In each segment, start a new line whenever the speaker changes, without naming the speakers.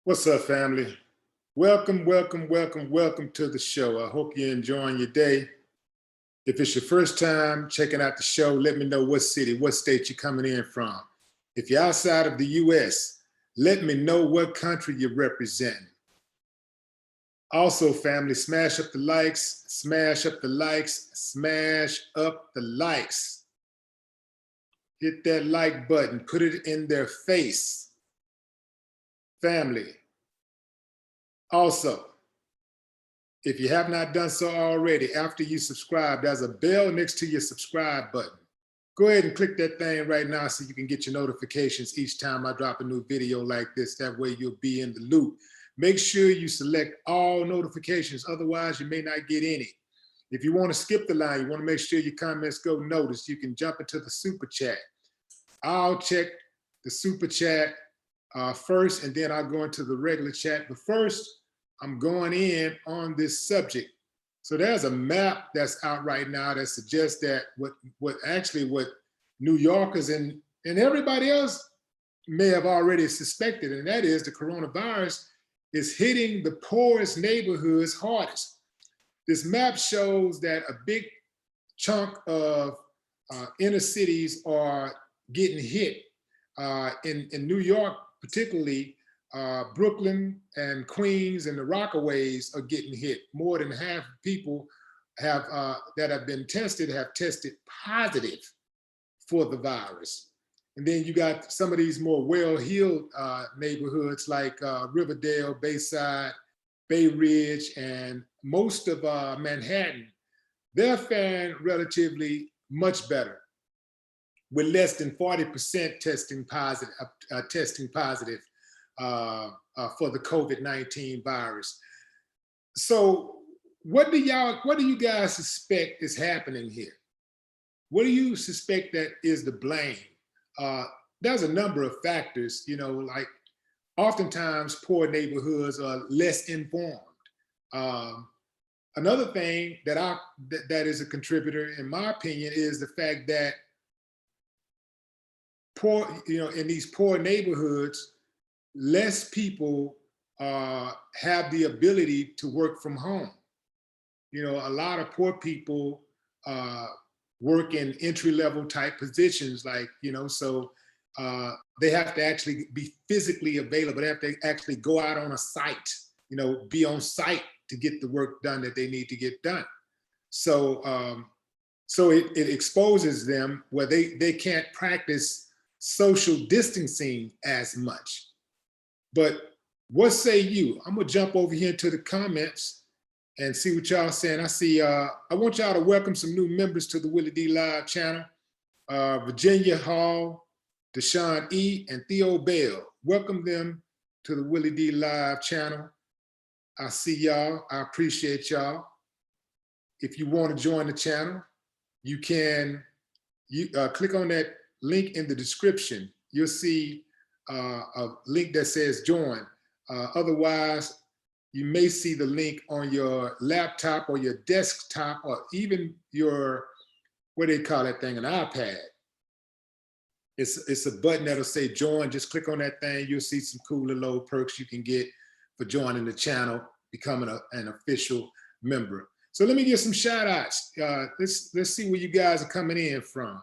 What's up, family? Welcome, welcome, welcome, welcome to the show. I hope you're enjoying your day. If it's your first time checking out the show, let me know what city, what state you're coming in from. If you're outside of the US, let me know what country you're representing. Also, family, smash up the likes, smash up the likes, smash up the likes. Hit that like button, put it in their face. Family. Also, if you have not done so already, after you subscribe, there's a bell next to your subscribe button. Go ahead and click that thing right now so you can get your notifications each time I drop a new video like this. That way you'll be in the loop. Make sure you select all notifications, otherwise you may not get any. If you want to skip the line, you want to make sure your comments go noticed, you can jump into the super chat. I'll check the super chat first, and then I'll go into the regular chat. But first, I'm going in on this subject. So there's a map that's out right now that suggests that what New Yorkers and everybody else may have already suspected, and that is the coronavirus is hitting the poorest neighborhoods hardest. This map shows that a big chunk of inner cities are getting hit. In New York, particularly, Brooklyn and Queens and the Rockaways are getting hit. More than half of people have that have been tested have tested positive for the virus. And then you got some of these more well-heeled neighborhoods like Riverdale, Bayside, Bay Ridge, and most of Manhattan. They're faring relatively much better, with less than 40% testing positive for the COVID-19 virus. So what do you guys suspect is happening here? What do you suspect that is the blame? There's a number of factors, like oftentimes poor neighborhoods are less informed. Another thing that is a contributor, in my opinion, is the fact that in these poor neighborhoods, less people have the ability to work from home. A lot of poor people work in entry-level type positions, so they have to actually be physically available. They have to actually go out on a site, be on site to get the work done that they need to get done. So it exposes them where they can't practice social distancing as much. But what say you? I'm gonna jump over here into the comments and see what y'all saying. I see, I want y'all to welcome some new members to the WillieDLive channel. Virginia Hall, Deshaun E, and Theo Bell. Welcome them to the WillieDLive channel. I see y'all, I appreciate y'all. If you want to join the channel, you can click on that link in the description. You'll see a link that says join. Otherwise, you may see the link on your laptop or your desktop, or even your, what do they call that thing, an iPad. It's a button that'll say join. Just click on that thing. You'll see some cool little old perks you can get for joining the channel, becoming an official member. So let me give some shout outs. Let's see where you guys are coming in from.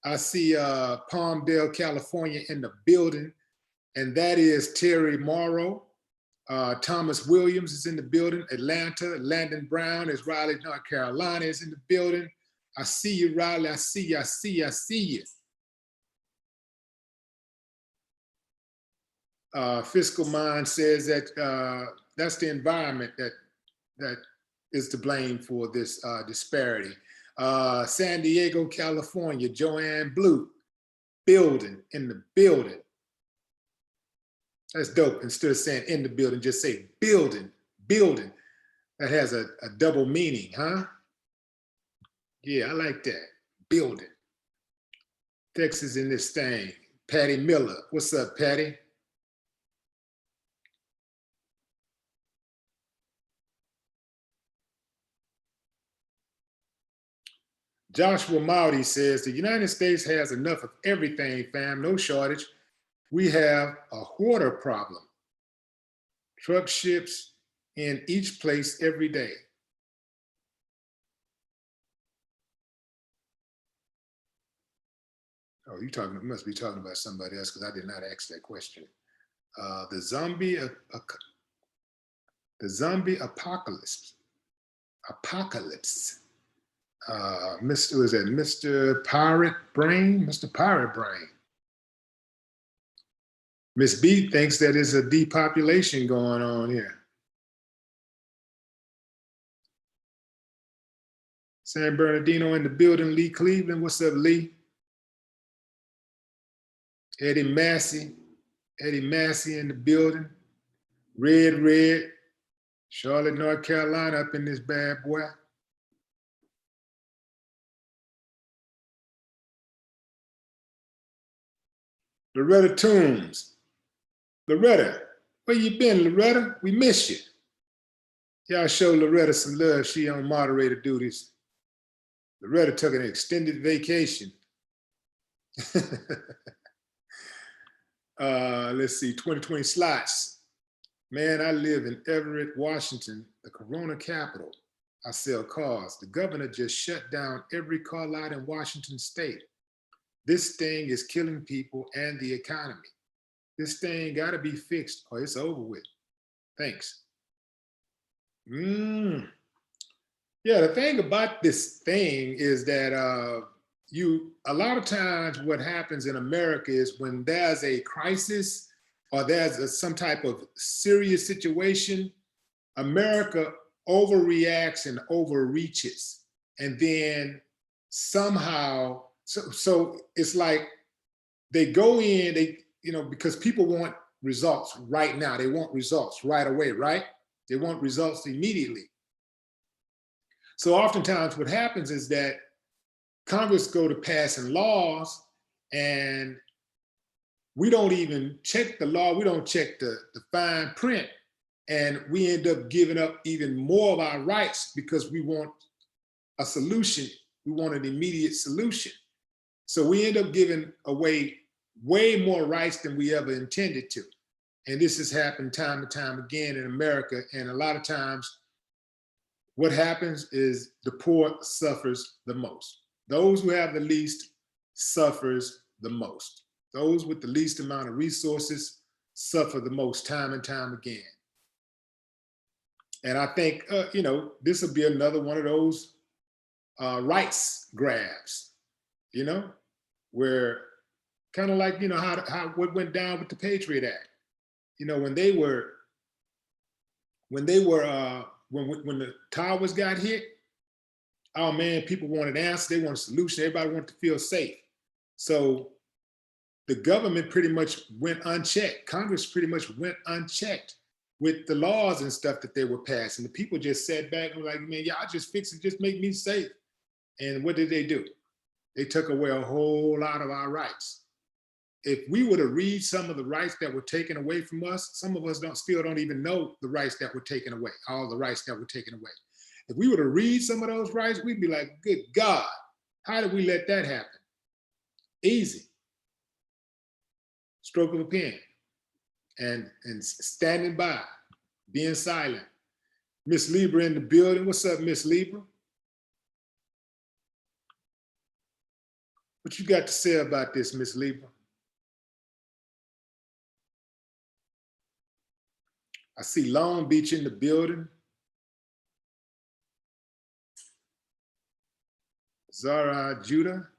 I see Palmdale, California in the building, and that is Terry Morrow. Thomas Williams is in the building. Atlanta, Landon Brown is Raleigh, North Carolina is in the building. I see you, Riley. I see you, I see you, I see you. Fiscal Mind says that that's the environment that is to blame for this disparity. San Diego, California, Joanne Blue, building, in the building. That's dope. Instead of saying in the building, just say building, building. That has a double meaning, huh? Yeah, I like that, building. Texas in this thing. Patty Miller, what's up, Patty? Joshua Mowdy says, the United States has enough of everything, fam, no shortage. We have a hoarder problem. Truck ships in each place every day. Oh, you must be talking about somebody else because I did not ask that question. The zombie apocalypse. Was that Mr. Pirate Brain? Mr. Pirate Brain. Miss B thinks that there's a depopulation going on here. San Bernardino in the building, Lee Cleveland. What's up, Lee? Eddie Massey in the building. Red. Charlotte, North Carolina up in this bad boy. Loretta Toombs. Loretta, where you been, Loretta? We miss you. Y'all show Loretta some love. She on moderator duties. Loretta took an extended vacation. Let's see, 2020 slots. Man, I live in Everett, Washington, the Corona capital. I sell cars. The governor just shut down every car lot in Washington state. This thing is killing people and the economy. This thing gotta be fixed or it's over with. Thanks. Yeah, the thing about this thing is that a lot of times what happens in America is when there's a crisis or there's some type of serious situation, America overreacts and overreaches. And then somehow, so it's like they go in, because people want results right now. They want results right away, right? They want results immediately. So oftentimes what happens is that Congress go to passing laws and we don't even check the law. We don't check the fine print. And we end up giving up even more of our rights because we want a solution. We want an immediate solution. So we end up giving away way more rights than we ever intended to. And this has happened time and time again in America. And a lot of times what happens is the poor suffers the most. Those who have the least suffers the most. Those with the least amount of resources suffer the most time and time again. And I think, this will be another one of those rights grabs, where kind of like, what went down with the Patriot Act. When the towers got hit, oh man, people wanted answers, they wanted a solution, everybody wanted to feel safe. So the government pretty much went unchecked. Congress pretty much went unchecked with the laws and stuff that they were passing. The people just sat back and were like, man, y'all just fix it, just make me safe. And what did they do? They took away a whole lot of our rights. If we were to read some of the rights that were taken away from us, some of us still don't even know the rights that were taken away, all the rights that were taken away. If we were to read some of those rights, we'd be like, good God, how did we let that happen? Easy. Stroke of a pen. And standing by, being silent. Miss Libra in the building. What's up, Miss Libra? What you got to say about this, Miss Libra? I see Long Beach in the building. Zara Judah.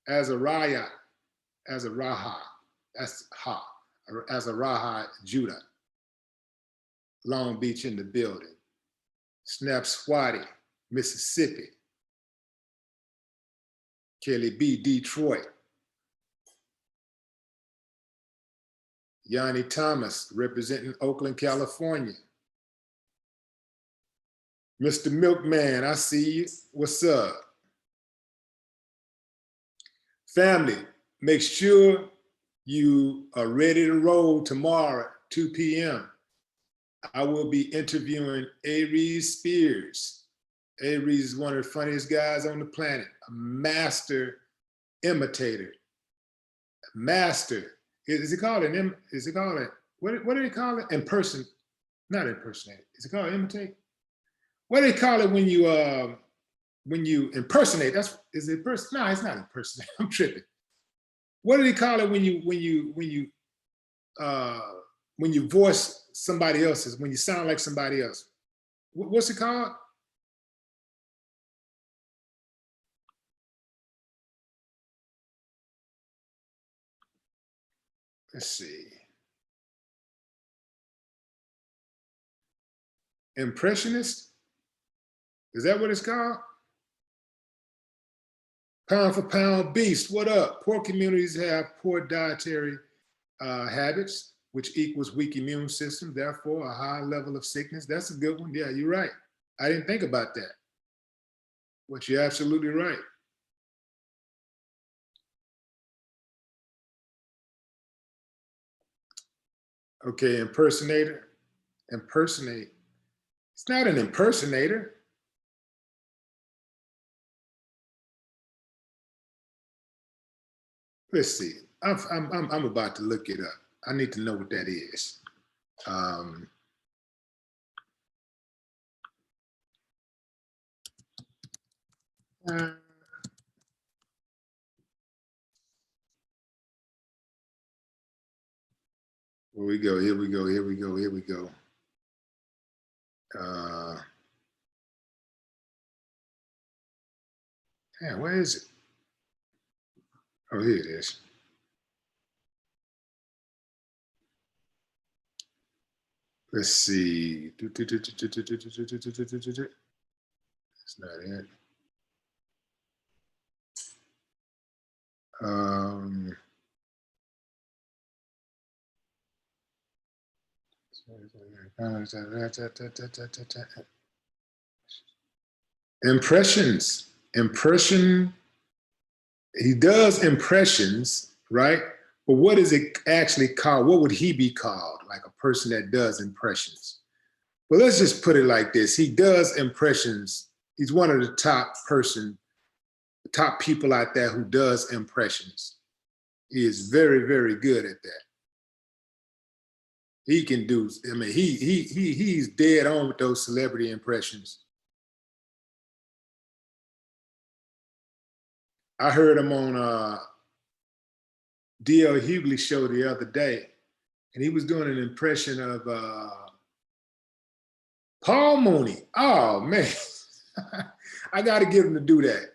Azariah. Azaraha. That's Ha. Azaraha Judah. Long Beach in the building. Snap Swatty, Mississippi. Kelly B, Detroit. Yanni Thomas, representing Oakland, California. Mr. Milkman, I see you. What's up? Family, make sure you are ready to roll tomorrow at 2 p.m. I will be interviewing Aries Spears. Aries is one of the funniest guys on the planet, a master imitator, a master Is it called an, is it called a, what do they call it? Not impersonate. Is it called imitate? What do they call it when you impersonate? Is it person? No, it's not impersonate. I'm tripping. What do they call it when you voice somebody else's, when you sound like somebody else? What's it called? Let's see. Impressionist? Is that what it's called? Pound for pound beast, what up? Poor communities have poor dietary habits, which equals weak immune system, therefore a high level of sickness. That's a good one. Yeah, you're right. I didn't think about that. But you're absolutely right. Okay, impersonator. Impersonate. It's not an impersonator. Let's see. I'm about to look it up. I need to know what that is. Here we go, here we go, here we go, here we go. Yeah, where is it? Oh, here it is. Let's see. That's not it. Impressions. Impression. He does impressions, right? But what is it actually called? What would he be called? Like a person that does impressions. Well, let's just put it like this. He does impressions. He's one of the top people out there who does impressions. He is very, very good at that. He can do, I mean, he's dead on with those celebrity impressions. I heard him on D.L. Hughley's show the other day, and he was doing an impression of Paul Mooney. Oh, man. I got to get him to do that.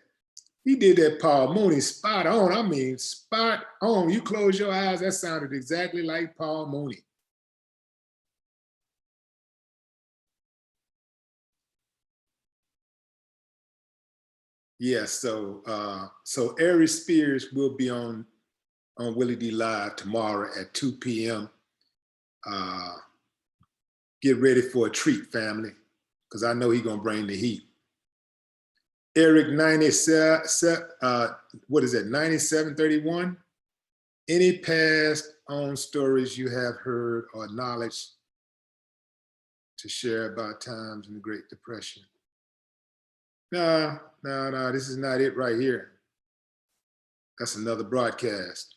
He did that Paul Mooney spot on. I mean, spot on. You close your eyes, that sounded exactly like Paul Mooney. Yeah, so Ari Spears will be on WillieDLive tomorrow at 2 p.m. Get ready for a treat, family, because I know he's gonna bring the heat. Eric 97, what is it, 9731? Any past on stories you have heard or knowledge to share about times in the Great Depression? No, this is not it right here. That's another broadcast.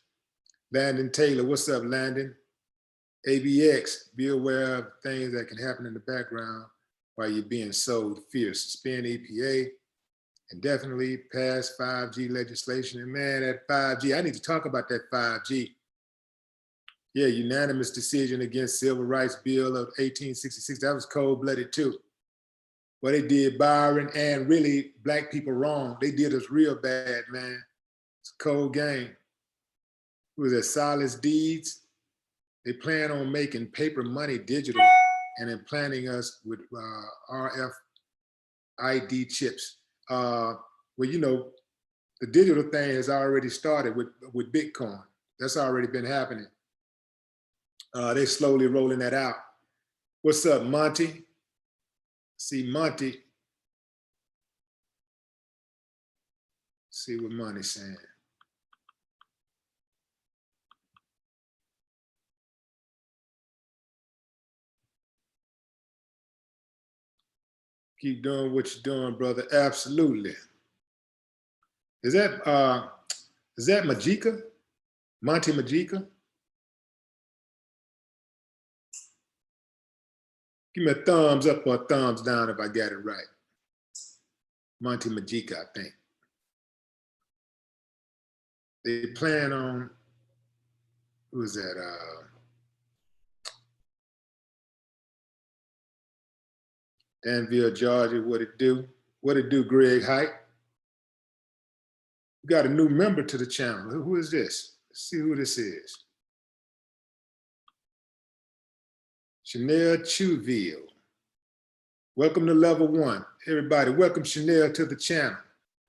Landon Taylor, what's up, Landon? ABX, be aware of things that can happen in the background while you're being sold fear. Suspend EPA and definitely pass 5G legislation. And man, that 5G, I need to talk about that 5G. Yeah, unanimous decision against Civil Rights Bill of 1866. That was cold-blooded too. Well, they did Byron and really black people wrong. They did us real bad, man. It's a cold game. It was at Silas Deeds. They plan on making paper money digital and implanting us with RFID chips. Well, you know, the digital thing has already started with Bitcoin. That's already been happening. They're slowly rolling that out. What's up, Monty? See Monty. See what Monty's saying. Keep doing what you're doing, brother. Absolutely. Is that Majika? Monty Majika? Give me a thumbs up or a thumbs down if I got it right. Monty Majika, I think. They plan on, who is that? Danville, Georgia, what it do? What it do, Greg Height? We got a new member to the channel. Who is this? Let's see who this is. Chanel Chuville. Welcome to level 1. Everybody, welcome Chanel to the channel.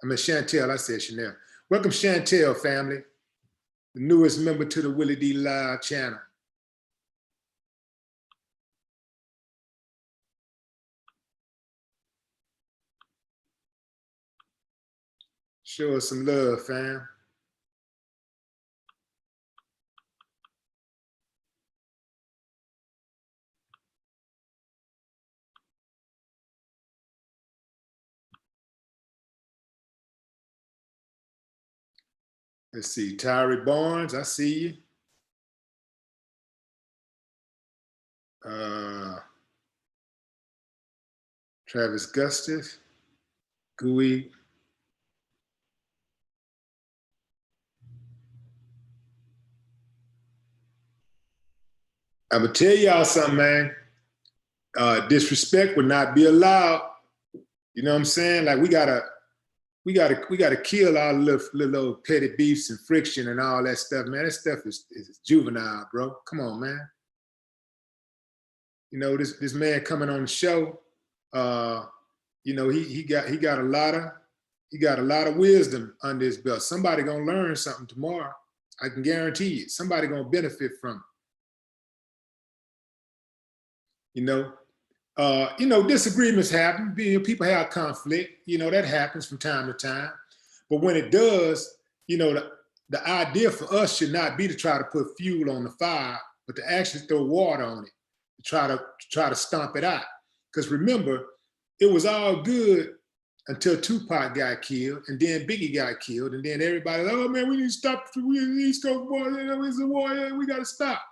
I mean, Chantel, I said Chanel. Welcome Chantel, family. The newest member to the WillieDLive channel. Show us some love, fam. Let's see, Tyree Barnes, I see you. Travis Gustis, Gooey. I'm gonna tell y'all something, man. Disrespect would not be allowed. You know what I'm saying? Like we gotta kill all the little petty beefs and friction and all that stuff, man. That stuff is juvenile, bro. Come on, man. You know, this man coming on the show, you know, he got a lot of wisdom under his belt. Somebody gonna learn something tomorrow. I can guarantee you. Somebody gonna benefit from it. You know, disagreements happen. People have conflict. You know, that happens from time to time. But when it does, you know, the idea for us should not be to try to put fuel on the fire, but to actually throw water on it, to try to stomp it out. Because remember, it was all good until Tupac got killed, and then Biggie got killed, and then everybody, oh man, we need to stop. We need to East Coast war. You know, it's a war. We got to stop.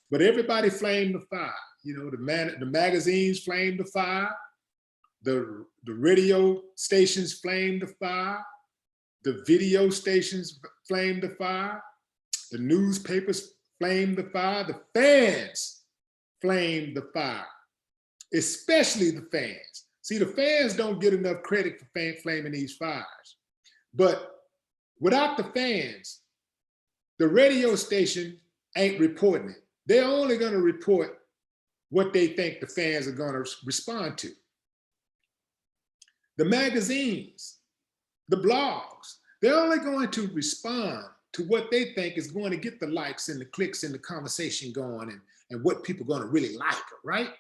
But everybody flamed the fire. You know, the magazines flamed the fire, the radio stations flamed the fire, the video stations flamed the fire, the newspapers flamed the fire, the fans flamed the fire, especially the fans. See, the fans don't get enough credit for flaming these fires. But without the fans, the radio station ain't reporting it. They're only gonna report what they think the fans are going to respond to. The magazines, the blogs, they're only going to respond to what they think is going to get the likes and the clicks and the conversation going and what people are going to really like, right?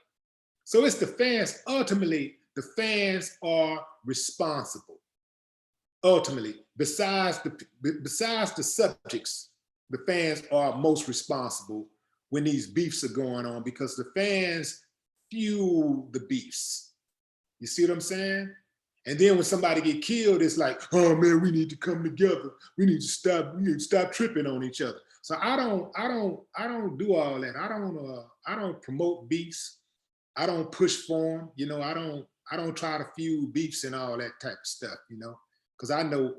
So it's the fans. Ultimately, the fans are responsible. Ultimately, besides the subjects, the fans are most responsible when these beefs are going on, because the fans fuel the beefs. You see what I'm saying? And then when somebody get killed, it's like, oh man, we need to come together. We need to stop tripping on each other. So I don't do all that. I don't promote beefs. I don't push for them. You know, I don't try to fuel beefs and all that type of stuff, you know, because I know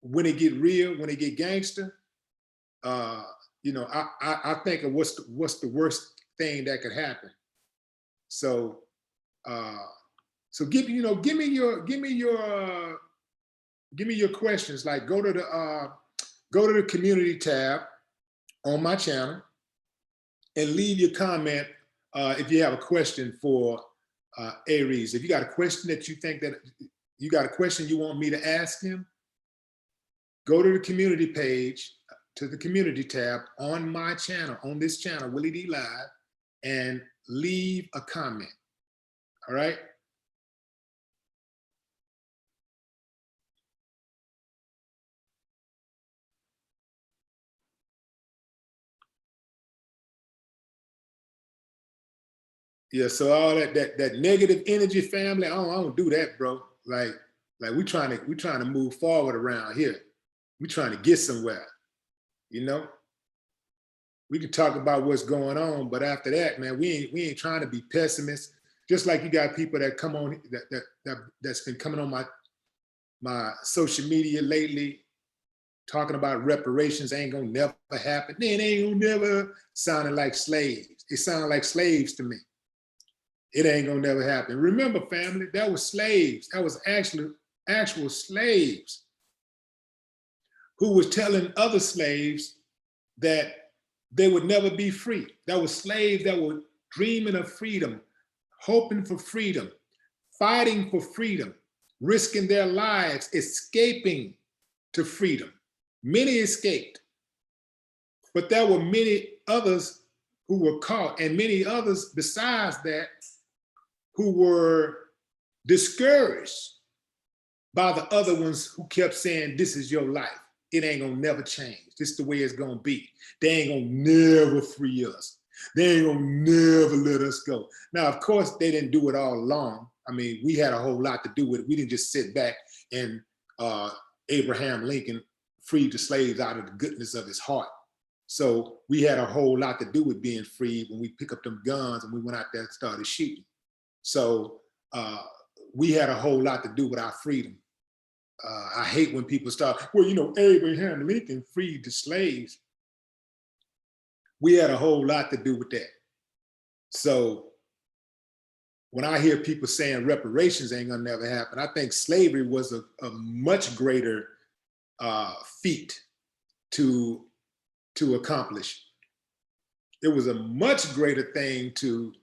when it get real, when it get gangster, you know, I think of what's the worst thing that could happen. So, so give me your questions. Like go to the community tab on my channel and leave your comment if you have a question for Aries. If you got a question that you think that you got a question you want me to ask him, go to the community page, to the community tab on my channel, on this channel, WillieDLive, and leave a comment. All right? Yeah, so all that negative energy, family, I don't do that, bro. Like we trying to move forward around here. We trying to get somewhere, you know? We can talk about what's going on, but after that, man, we ain't trying to be pessimists. Just like you got people that come on that's been coming on my social media lately, talking about reparations ain't gonna never happen. It ain't gonna never, sounding like slaves. It sounded like slaves to me. It ain't gonna never happen. Remember, family, that was slaves. That was actual slaves who was telling other slaves that they would never be free. That was slaves that were dreaming of freedom, hoping for freedom, fighting for freedom, risking their lives, escaping to freedom. Many escaped, but there were many others who were caught, and many others besides that who were discouraged by the other ones who kept saying, this is your life. It ain't gonna never change. This is the way it's gonna be. They ain't gonna never free us. They ain't gonna never let us go. Now, of course, they didn't do it all along. I mean, we had a whole lot to do with it. We didn't just sit back and Abraham Lincoln freed the slaves out of the goodness of his heart. So we had a whole lot to do with being freed when we picked up them guns and we went out there and started shooting. So we had a whole lot to do with our freedom. I hate when people start, well, you know, Abraham Lincoln freed the slaves. We had a whole lot to do with that. So when I hear people saying reparations ain't gonna never happen, I think slavery was a much greater feat to accomplish. It was a much greater thing to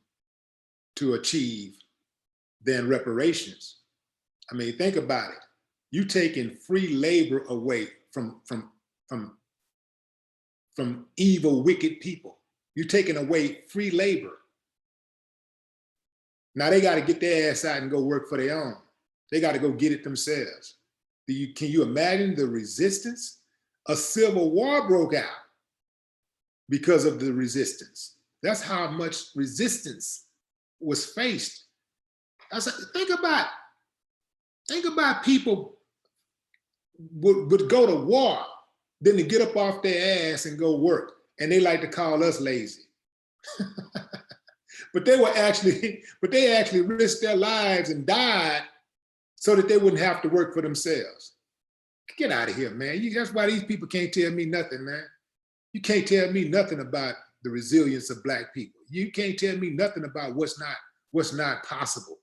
achieve than reparations. I mean, think about it. You taking free labor away from evil, wicked people. You're taking away free labor. Now they got to get their ass out and go work for their own. They got to go get it themselves. Can you imagine the resistance? A civil war broke out because of the resistance. That's how much resistance was faced. Think about people would go to war, then to get up off their ass and go work. And they like to call us lazy. but they actually risked their lives and died so that they wouldn't have to work for themselves. Get out of here, man. That's why these people can't tell me nothing, man. You can't tell me nothing about the resilience of Black people. You can't tell me nothing about what's not possible.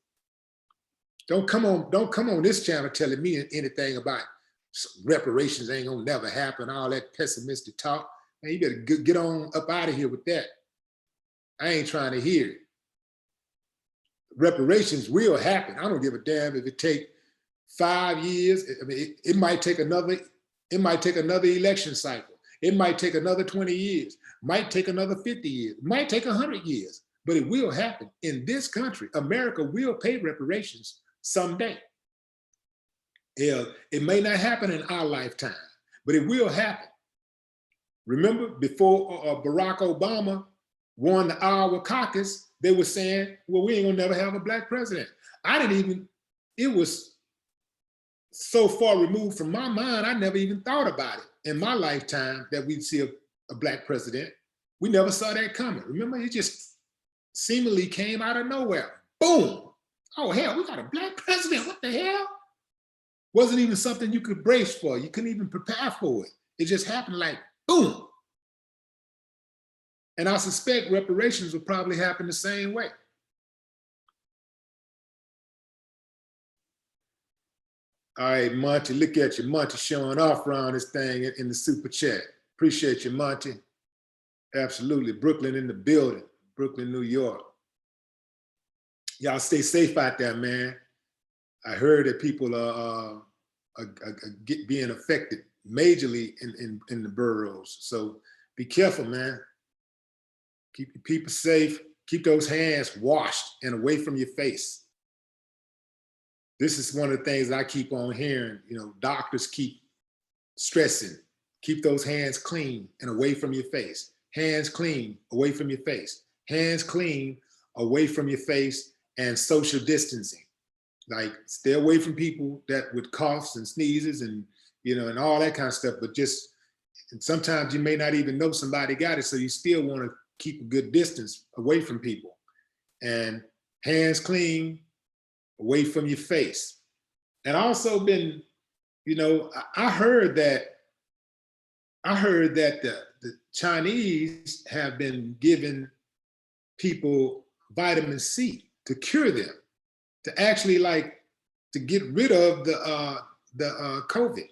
Don't come on this channel telling me anything about reparations ain't gonna never happen, all that pessimistic talk. Man, you better get on up out of here with that. I ain't trying to hear it. Reparations will happen. I don't give a damn if it take 5 years. I mean, it might take another election cycle. It might take another 20 years, might take another 50 years, might take 100 years, but it will happen. In this country, America will pay reparations someday. It may not happen in our lifetime, but it will happen. Remember, before Barack Obama won the Iowa caucus, they were saying, well, we ain't gonna never have a Black president. It was so far removed from my mind, I never even thought about it in my lifetime that we'd see a Black president. We never saw that coming. Remember, it just seemingly came out of nowhere. Boom. Oh, hell, we got a Black president. What the hell? Wasn't even something you could brace for. You couldn't even prepare for it. It just happened like, boom. And I suspect reparations will probably happen the same way. All right, Monty, look at you. Monty showing off around this thing in the super chat. Appreciate you, Monty. Absolutely. Brooklyn in the building. Brooklyn, New York. Y'all stay safe out there, man. I heard that people are being affected majorly in the boroughs. So be careful, man. Keep your people safe. Keep those hands washed and away from your face. This is one of the things I keep on hearing. You know, doctors keep stressing. Keep those hands clean and away from your face. Hands clean, away from your face. Hands clean, away from your face, and social distancing. Like, stay away from people that with coughs and sneezes and, you know, and all that kind of stuff, but just And sometimes you may not even know somebody got it, so you still want to keep a good distance away from people. And hands clean, away from your face. And also been, you know, I heard that the Chinese have been giving people vitamin C to cure them, to actually like to get rid of the COVID.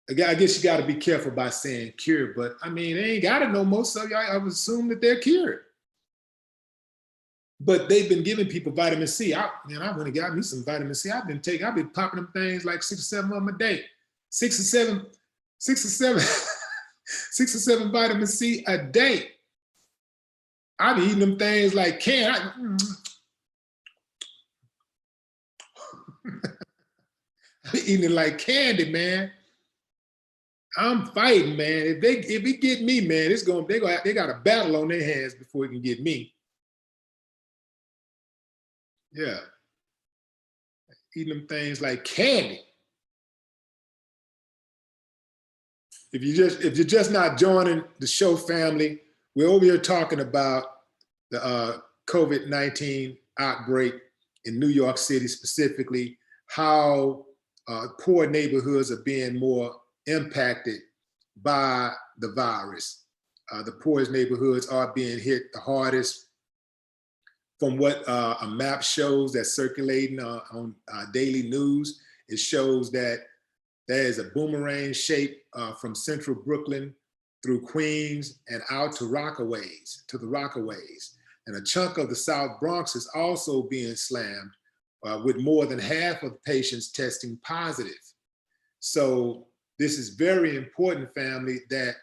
I guess you got to be careful by saying cure, but I mean, they ain't got to know most of you. I would assume that they're cured. But they've been giving people vitamin C. I went and got me some vitamin C. I've been popping them things like 6 or 7 of them a day. 6 or 7, 6 or 7 vitamin C a day. I be eating them things like candy. I be eating it like candy, man. I'm fighting, man. If it get me, man, they got a battle on their hands before it can get me. Yeah. Eating them things like candy. If you're just not joining the show, family, we're over here talking about the COVID-19 outbreak in New York City specifically, how poor neighborhoods are being more impacted by the virus. The poorest neighborhoods are being hit the hardest. From what a map shows that's circulating on daily news, it shows that there is a boomerang shape from central Brooklyn through Queens and out to the Rockaways. And a chunk of the South Bronx is also being slammed with more than half of the patients testing positive. So this is very important, family, that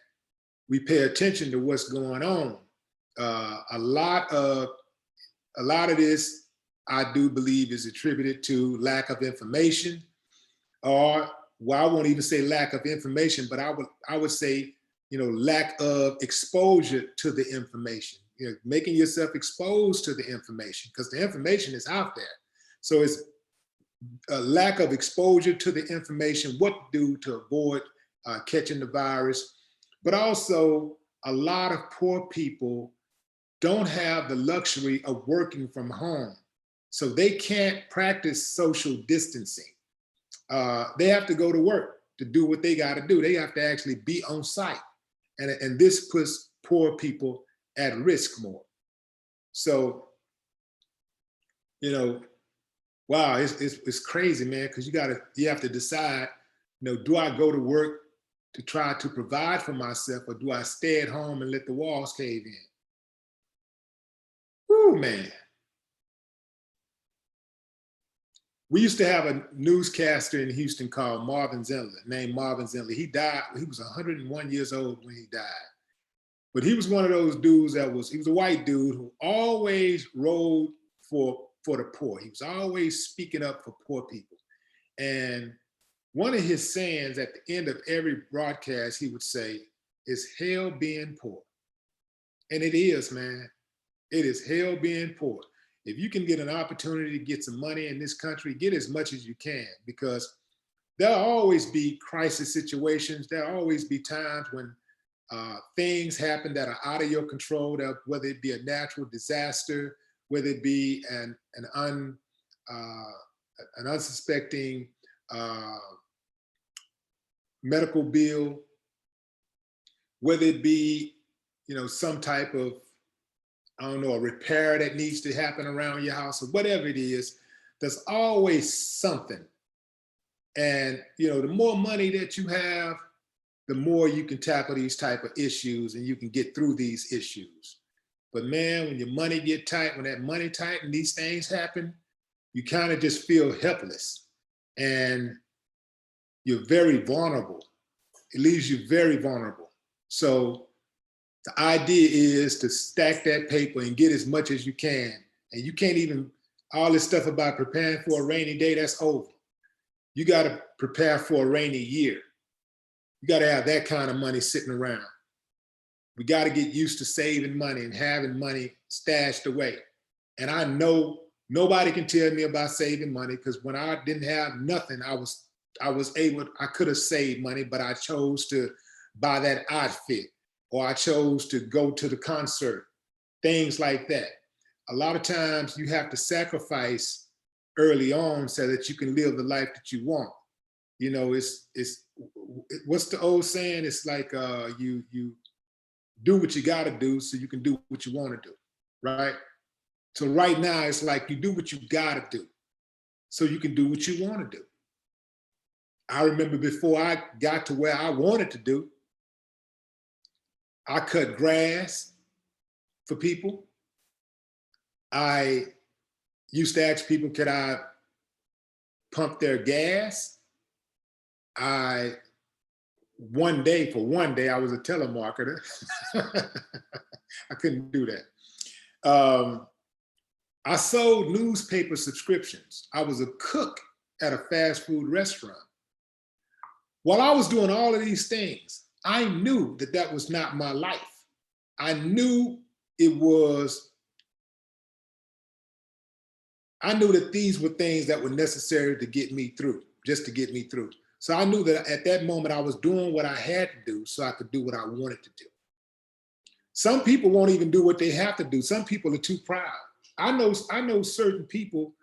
we pay attention to what's going on. A lot of this, I do believe, is attributed to lack of information, or, well, I won't even say lack of information, but I would say, you know, lack of exposure to the information. You know, making yourself exposed to the information, because the information is out there. So it's a lack of exposure to the information, what to do to avoid catching the virus. But also, a lot of poor people don't have the luxury of working from home. So they can't practice social distancing. They have to go to work to do what they got to do. They have to actually be on site. And this puts poor people at risk more. So, you know, wow, it's crazy, man, because you have to decide, you know, do I go to work to try to provide for myself, or do I stay at home and let the walls cave in? Woo, man. We used to have a newscaster in Houston called named Marvin Zindler. He died, he was 101 years old when he died. But he was one of those dudes he was a white dude who always rode for the poor. He was always speaking up for poor people. And one of his sayings at the end of every broadcast, he would say, is hell being poor. And it is, man. It is hell being poor. If you can get an opportunity to get some money in this country, get as much as you can, because there'll always be crisis situations. There'll always be times when things happen that are out of your control, whether it be a natural disaster, whether it be an unsuspecting medical bill, whether it be, you know, some type of, I don't know, a repair that needs to happen around your house, or whatever it is, there's always something. And, you know, the more money that you have, the more you can tackle these type of issues and you can get through these issues. But man, when your money get tight, when that money tight and these things happen, you kind of just feel helpless and you're very vulnerable. It leaves you very vulnerable. So the idea is to stack that paper and get as much as you can. And you can't even, all this stuff about preparing for a rainy day, that's over. You got to prepare for a rainy year. You got to have that kind of money sitting around. We got to get used to saving money and having money stashed away. And I know nobody can tell me about saving money, because when I didn't have nothing, I could have saved money, but I chose to buy that outfit, or I chose to go to the concert, things like that. A lot of times you have to sacrifice early on so that you can live the life that you want. You know, it's what's the old saying? It's like you do what you got to do so you can do what you want to do, right? So right now it's like you do what you got to do so you can do what you want to do. I remember before I got to where I wanted to do, I cut grass for people. I used to ask people, could I pump their gas? One day, I was a telemarketer. I couldn't do that. I sold newspaper subscriptions. I was a cook at a fast food restaurant. While I was doing all of these things, I knew that that was not my life. I knew that these were things that were necessary to get me through, just to get me through. So I knew that at that moment I was doing what I had to do so I could do what I wanted to do. Some people won't even do what they have to do. Some people are too proud. I know certain people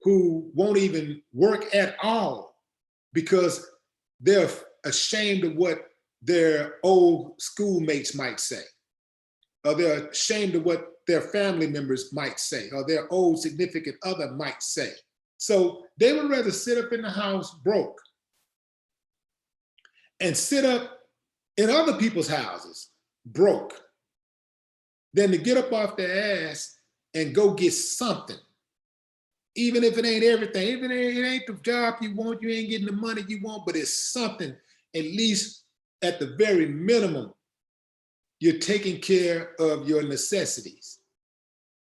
who won't even work at all because they're ashamed of what their old schoolmates might say, or they're ashamed of what their family members might say, or their old significant other might say. So they would rather sit up in the house broke and sit up in other people's houses broke than to get up off their ass and go get something. Even if it ain't everything, even if it ain't the job you want, you ain't getting the money you want, but it's something, at least at the very minimum, you're taking care of your necessities.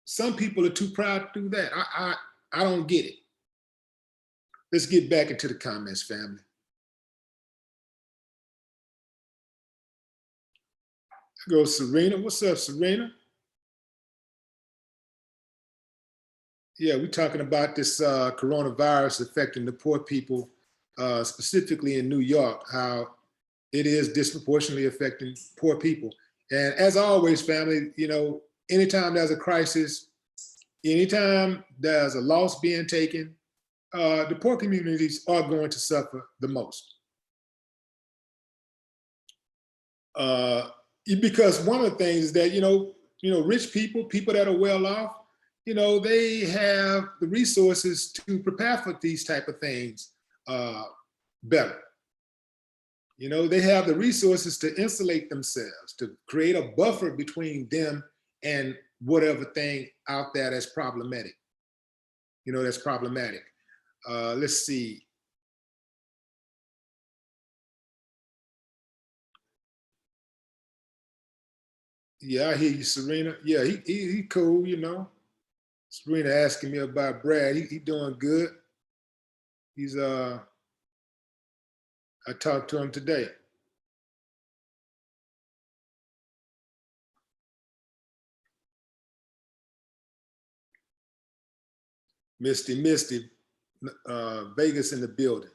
Some people are too proud to do that. I don't get it. Let's get back into the comments, family. Go Serena. What's up, Serena? Yeah, we're talking about this coronavirus affecting the poor people, specifically in New York, how it is disproportionately affecting poor people. And as always, family, you know, anytime there's a crisis, anytime there's a loss being taken, the poor communities are going to suffer the most. Because one of the things is that, you know, rich people, people that are well off, you know, they have the resources to prepare for these type of things better. You know, they have the resources to insulate themselves, to create a buffer between them and whatever thing out there that's problematic. You know, that's problematic. Let's see. Yeah, I hear you, Serena. Yeah, he cool, you know. Serena asking me about Brad. He doing good. He's I talked to him today. Misty, Vegas in the building.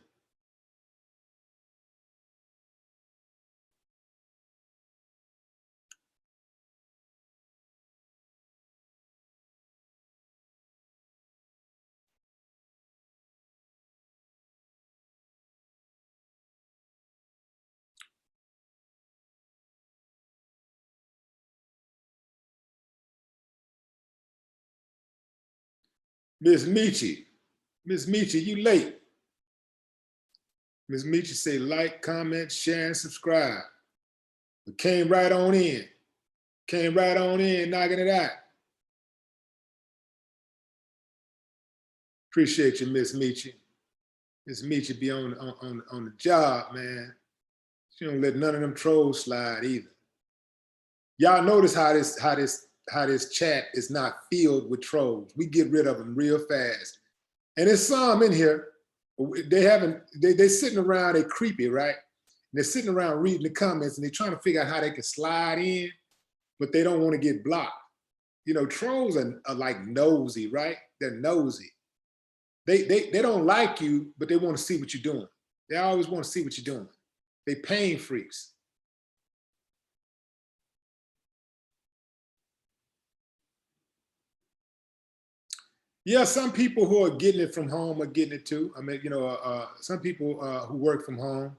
Miss Michi, you late. Miss Michi say like, comment, share, and subscribe. We came right on in. Knocking it out. Appreciate you, Miss Michi. Miss Michi be on the job, man. She don't let none of them trolls slide either. Y'all notice how this chat is not filled with trolls. We get rid of them real fast. And there's some in here, they're sitting around, they're creepy, right? And they're sitting around reading the comments and they're trying to figure out how they can slide in, but they don't want to get blocked. You know, trolls are like nosy, right? They're nosy. They don't like you, but they want to see what you're doing. They always want to see what you're doing. They pain freaks. Yeah, some people who are getting it from home are getting it too. I mean, you know, some people who work from home,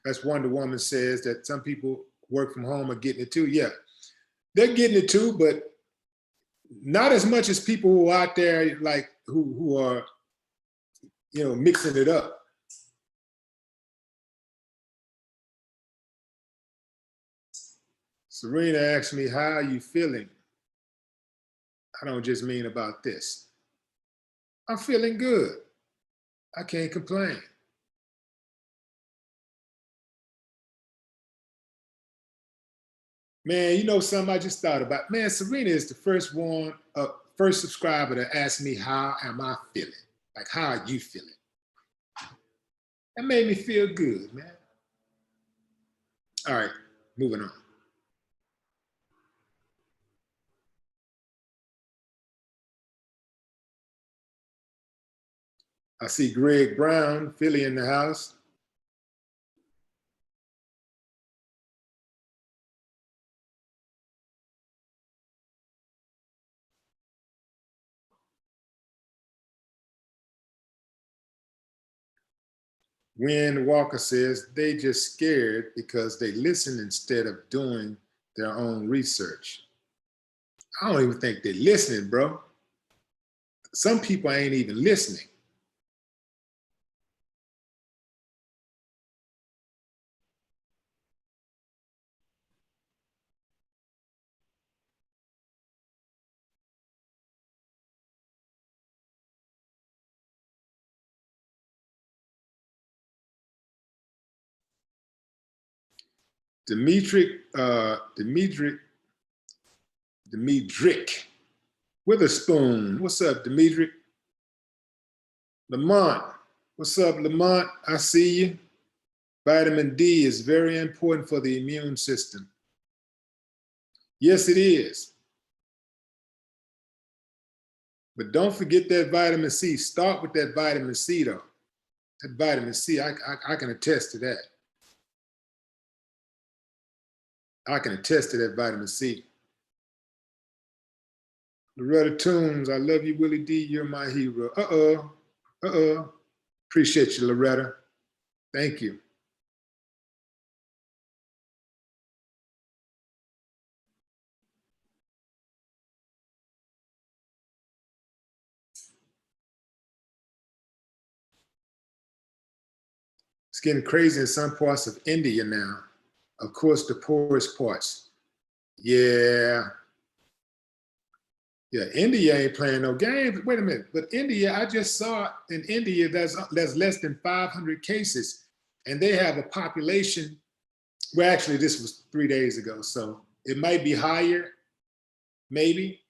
as Wonder Woman says, that some people work from home are getting it too. Yeah, they're getting it too, but not as much as people who are out there like who are, you know, mixing it up. Serena asked me, how are you feeling? I don't just mean about this. I'm feeling good. I can't complain. Man, you know something I just thought about? Man, Serena is the first subscriber to ask me how am I feeling? Like, how are you feeling? That made me feel good, man. All right, moving on. I see Greg Brown, Philly in the house. Wynn Walker says they just scared because they listen instead of doing their own research. I don't even think they're listening, bro. Some people ain't even listening. Dimitri Witherspoon. What's up, Dimitri? Lamont. What's up, Lamont? I see you. Vitamin D is very important for the immune system. Yes, it is. But don't forget that vitamin C. Start with that vitamin C, though. That vitamin C, I can attest to that. I can attest to that vitamin C. Loretta Toombs, I love you, Willie D. You're my hero. Uh-oh. Uh-oh. Appreciate you, Loretta. Thank you. It's getting crazy in some parts of India now. Of course, the poorest parts. Yeah. Yeah, India ain't playing no games. Wait a minute. But India, I just saw in India there's less than 500 cases, and they have a population. Well, actually, this was 3 days ago, so it might be higher, maybe.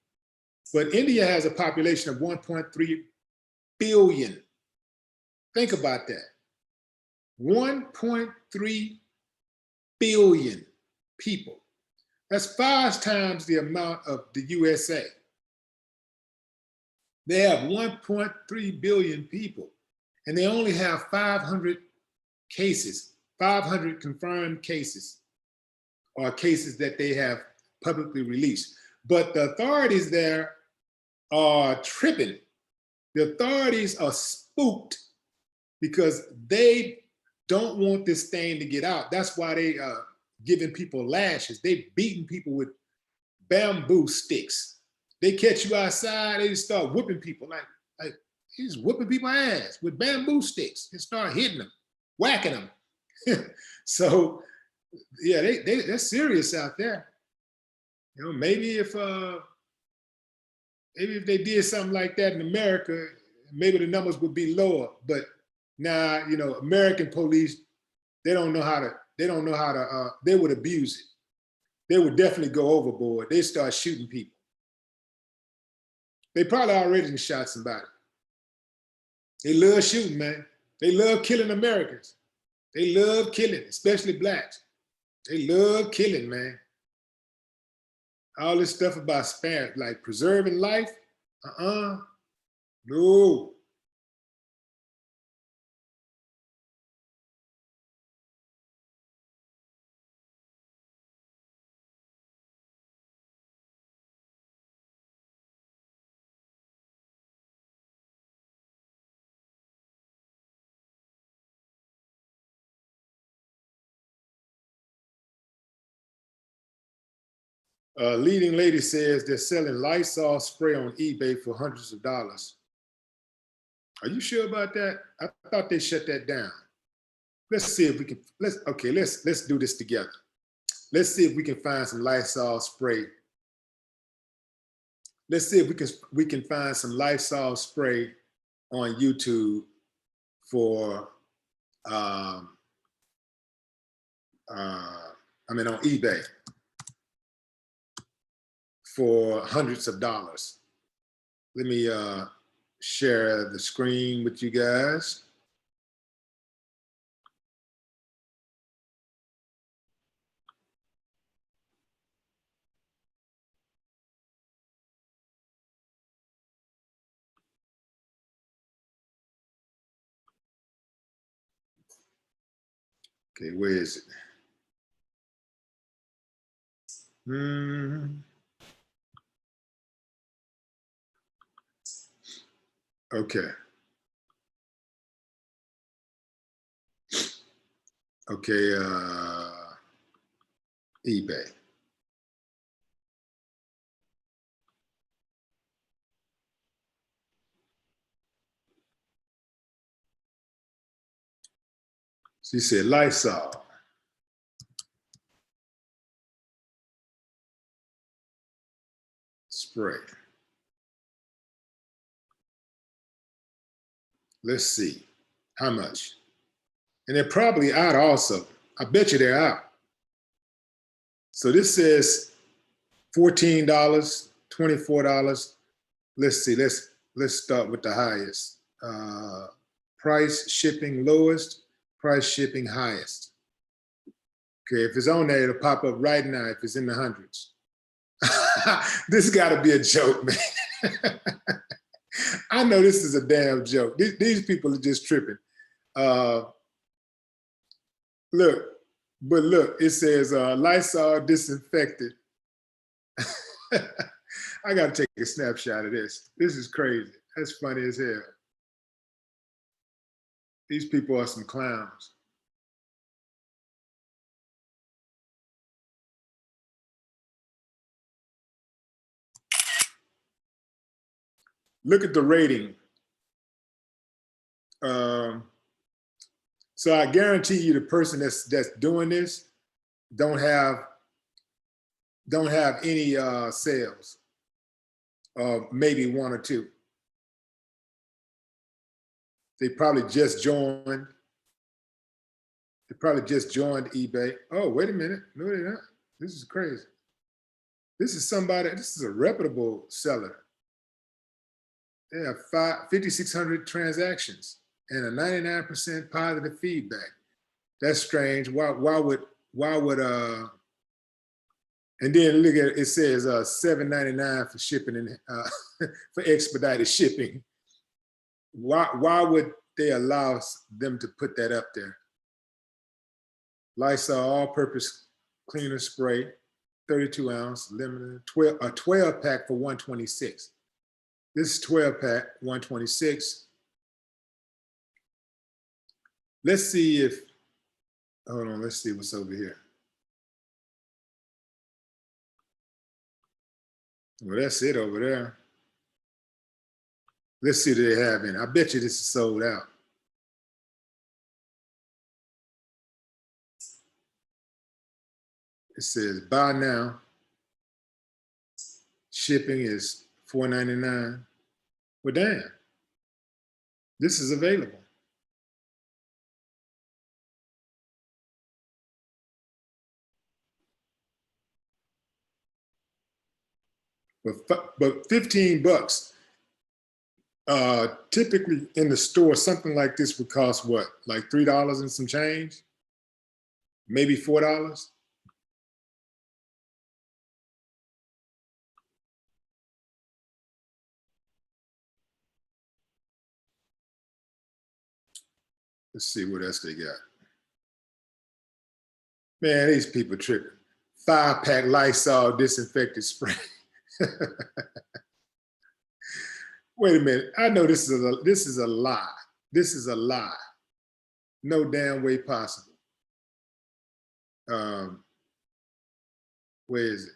But India has a population of 1.3 billion. Think about that. 1.3 billion people. That's 5 times the amount of the USA. They have 1.3 billion people, and they only have 500 cases, 500 confirmed cases, or cases that they have publicly released. But the authorities there are tripping. The authorities are spooked because they don't want this thing to get out. That's why they giving people lashes. They beating people with bamboo sticks. They catch you outside, they just start whipping people like he's whipping people's ass with bamboo sticks and start hitting them, whacking them. So yeah, they're serious out there. You know, maybe if they did something like that in America, maybe the numbers would be lower. But now, you know, American police, they don't know how to, they would abuse it. They would definitely go overboard. They start shooting people. They probably already shot somebody. They love shooting, man. They love killing Americans. They love killing, especially blacks. They love killing, man. All this stuff about like preserving life, no. Leading lady says they're selling Lysol spray on eBay for hundreds of dollars. Are you sure about that? I thought they shut that down. Let's see if we can, let's do this together. Let's see if we can find some Lysol spray. Let's see if we can find some Lysol spray on YouTube for, on eBay for hundreds of dollars. Let me share the screen with you guys. Okay, where is it? Okay. Okay, eBay. She said Lysol. Spray. Let's see, how much? And they're probably out also. I bet you they're out. So this says $14, $24. Let's see, let's start with the highest. Price shipping lowest, price shipping highest. Okay, if it's on there, it'll pop up right now if it's in the hundreds. This gotta be a joke, man. I know this is a damn joke. These people are just tripping. Look, it says Lysol disinfected. I gotta take a snapshot of this. This is crazy. That's funny as hell. These people are some clowns. Look at the rating. So I guarantee you the person that's doing this don't have any sales, maybe one or two. They probably just joined. They probably just joined eBay. Oh, wait a minute. No, they're not. This is crazy. This is somebody, this is a reputable seller. They have 5,600 transactions and a 99% positive feedback. That's strange. Why would and then look at it, it says $7.99 for shipping and for expedited shipping. Why would they allow them to put that up there? Lysol all-purpose cleaner spray, 32 ounce, limited, a 12 pack for $126. This is 12 pack, $126. Let's see if, hold on, let's see what's over here. Well, that's it over there. Let's see what they have in. I bet you this is sold out. It says buy now. Shipping is $4.99. Well, damn, this is available. But 15 bucks. Typically in the store, something like this would cost what? Like $3 and some change? Maybe $4? Let's see what else they got. Man, these people tripping. 5-pack Lysol disinfectant spray. Wait a minute. I know this is a lie. This is a lie. No damn way possible. Where is it?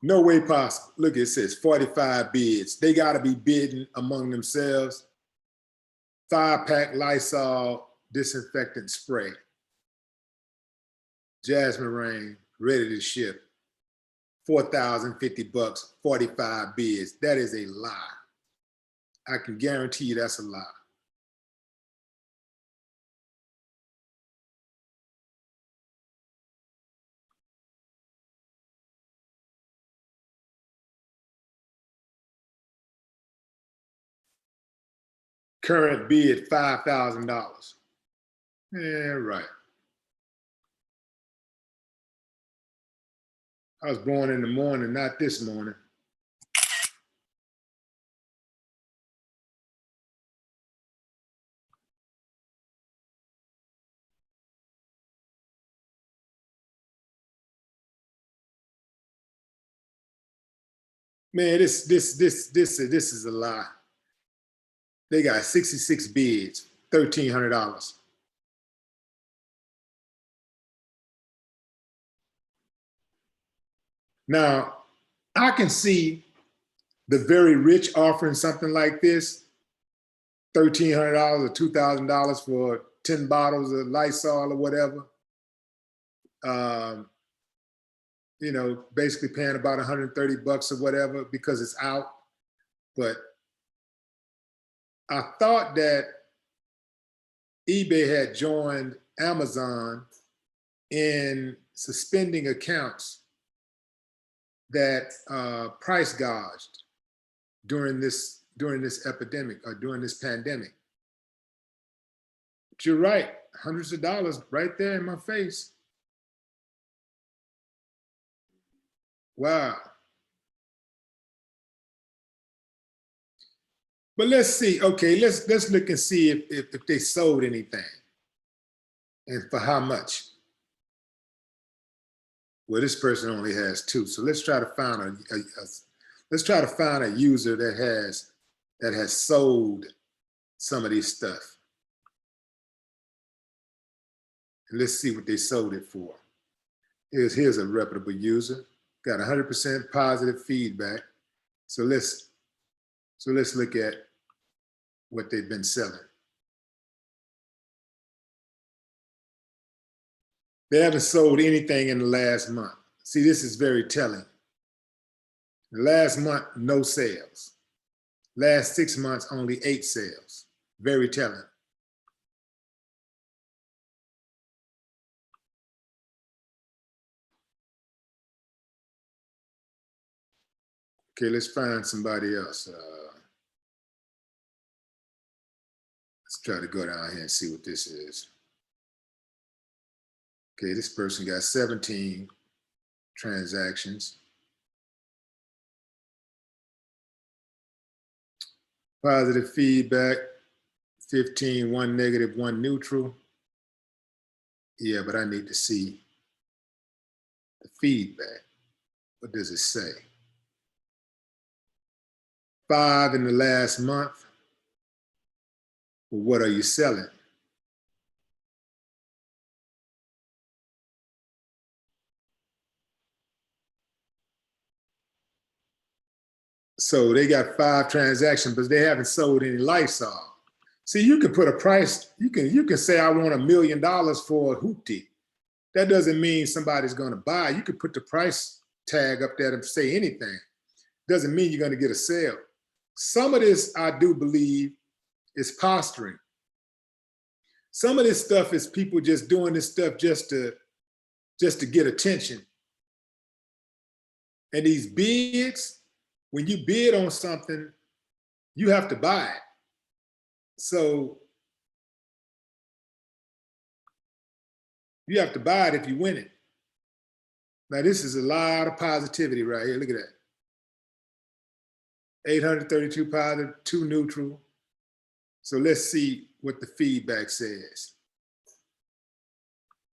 No way possible. Look, it says 45 bids. They got to be bidding among themselves. 5-pack Lysol disinfectant spray. Jasmine Rain, ready to ship. $4,050, 45 bids. That is a lie. I can guarantee you that's a lie. Current bid, $5,000. Yeah, right. I was born in the morning, not this morning. Man, this is a lie. They got 66 bids, $1,300. Now, I can see the very rich offering something like this, $1,300 or $2,000 for 10 bottles of Lysol or whatever. You know, basically paying about 130 bucks or whatever because it's out. But I thought that eBay had joined Amazon in suspending accounts that price gouged during this epidemic or during this pandemic. But you're right, hundreds of dollars right there in my face. Wow. But let's see. Okay, let's look and see if they sold anything and for how much. Well, this person only has 2, so let's try to find a user that has sold some of this stuff. And let's see what they sold it for. Here's a reputable user, got 100% positive feedback. So let's look at what they've been selling. They haven't sold anything in the last month. See, this is very telling. The last month, no sales. Last 6 months, only 8 sales. Very telling. Okay, let's find somebody else. Let's try to go down here and see what this is. Okay, this person got 17 transactions. Positive feedback, 15, 1 negative, 1 neutral. Yeah, but I need to see the feedback. What does it say? 5 in the last month. Well, what are you selling? So they got 5 transactions, but they haven't sold any Lysol. See, you can put a price, you can say I want $1 million for a hoopty. That doesn't mean somebody's gonna buy. You could put the price tag up there and say anything. Doesn't mean you're gonna get a sale. Some of this, I do believe, is posturing. Some of this stuff is people just doing this stuff just to get attention. And these bids, when you bid on something, you have to buy it. So you have to buy it if you win it. Now this is a lot of positivity right here. Look at that. 832 positive, 2 neutral. So let's see what the feedback says.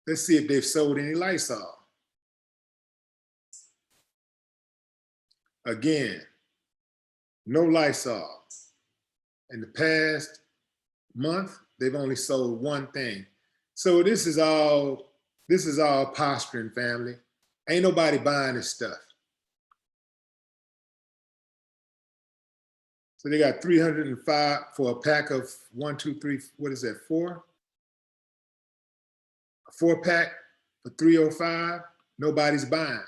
Let's see if they've sold any Lysol. Again, no Lysol. In the past month, they've only sold 1 thing. So this is all posturing, family. Ain't nobody buying this stuff. So they got 305 for a pack of 1, 2, 3, what is that, 4? A 4-pack for 305, nobody's buying.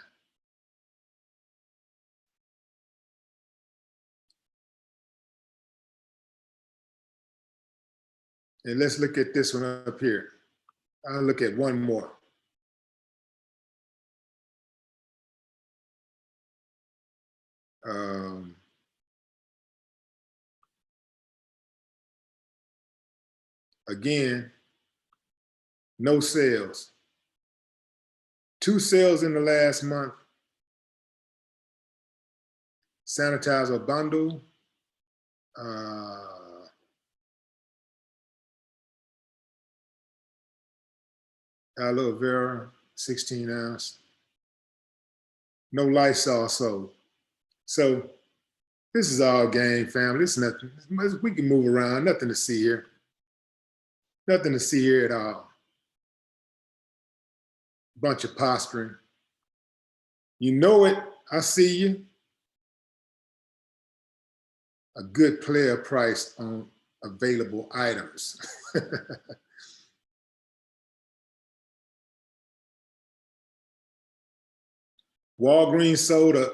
And let's look at this one up here. I'll look at one more. Again, no sales. 2 sales in the last month. Sanitizer bundle. Aloe vera, 16 ounce. No Lysol sold. So this is all game, family. It's nothing. We can move around. Nothing to see here. Nothing to see here at all. Bunch of posturing. You know it. I see you. A good player price on available items. Walgreens sold a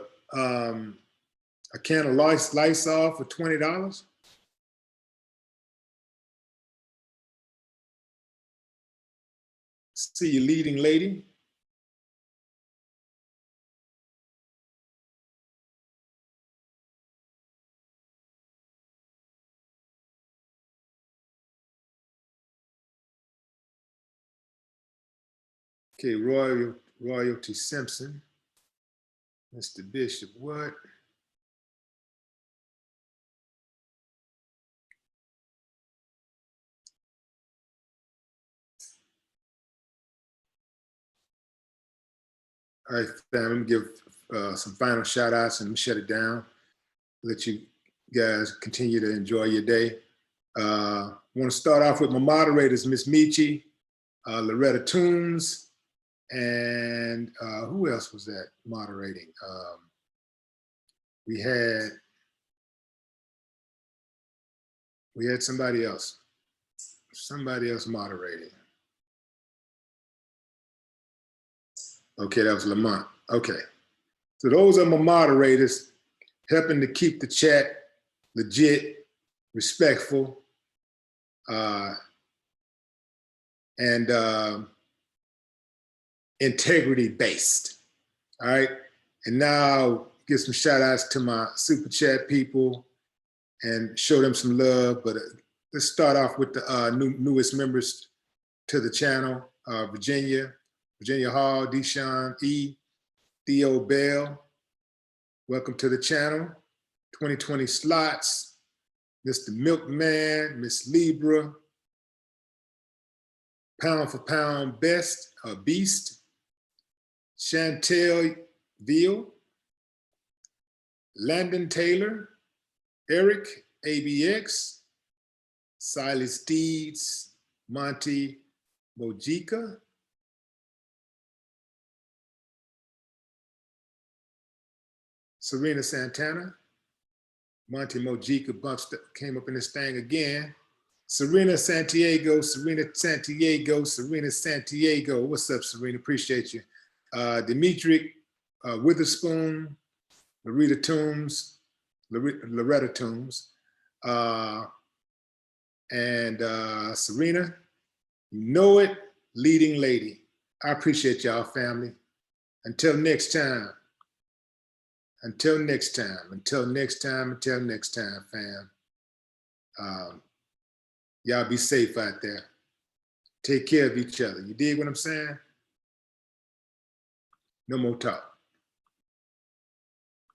can of Lysol for $20. See you, leading lady. Okay, Royalty Simpson. Mr. Bishop, what? All right, fam, let me give some final shout outs and shut it down. Let you guys continue to enjoy your day. I want to start off with my moderators, Miss Michi, Loretta Toombs, and who else was that moderating? We had somebody else moderating. Okay, that was Lamont. Okay, so those are my moderators, helping to keep the chat legit, respectful, and integrity based. All right, and now give some shout outs to my super chat people and show them some love. But let's start off with the newest members to the channel: Virginia Hall, Deshaun E, Theo Bell. Welcome to the channel. 2020 slots, Mr. Milkman, Miss Libra, Pound for Pound Beast, Chantel Veal, Landon Taylor, Eric ABX, Silas Deeds, Monty Mojica, Serena Santana, Monty Mojica came up in this thing again. Serena Santiago. What's up, Serena? Appreciate you. Dimitri Witherspoon, Loretta Toombs, and Serena, you know it, leading lady. I appreciate y'all, family. Until next time, fam. Y'all be safe out there. Take care of each other. You dig what I'm saying? No more talk.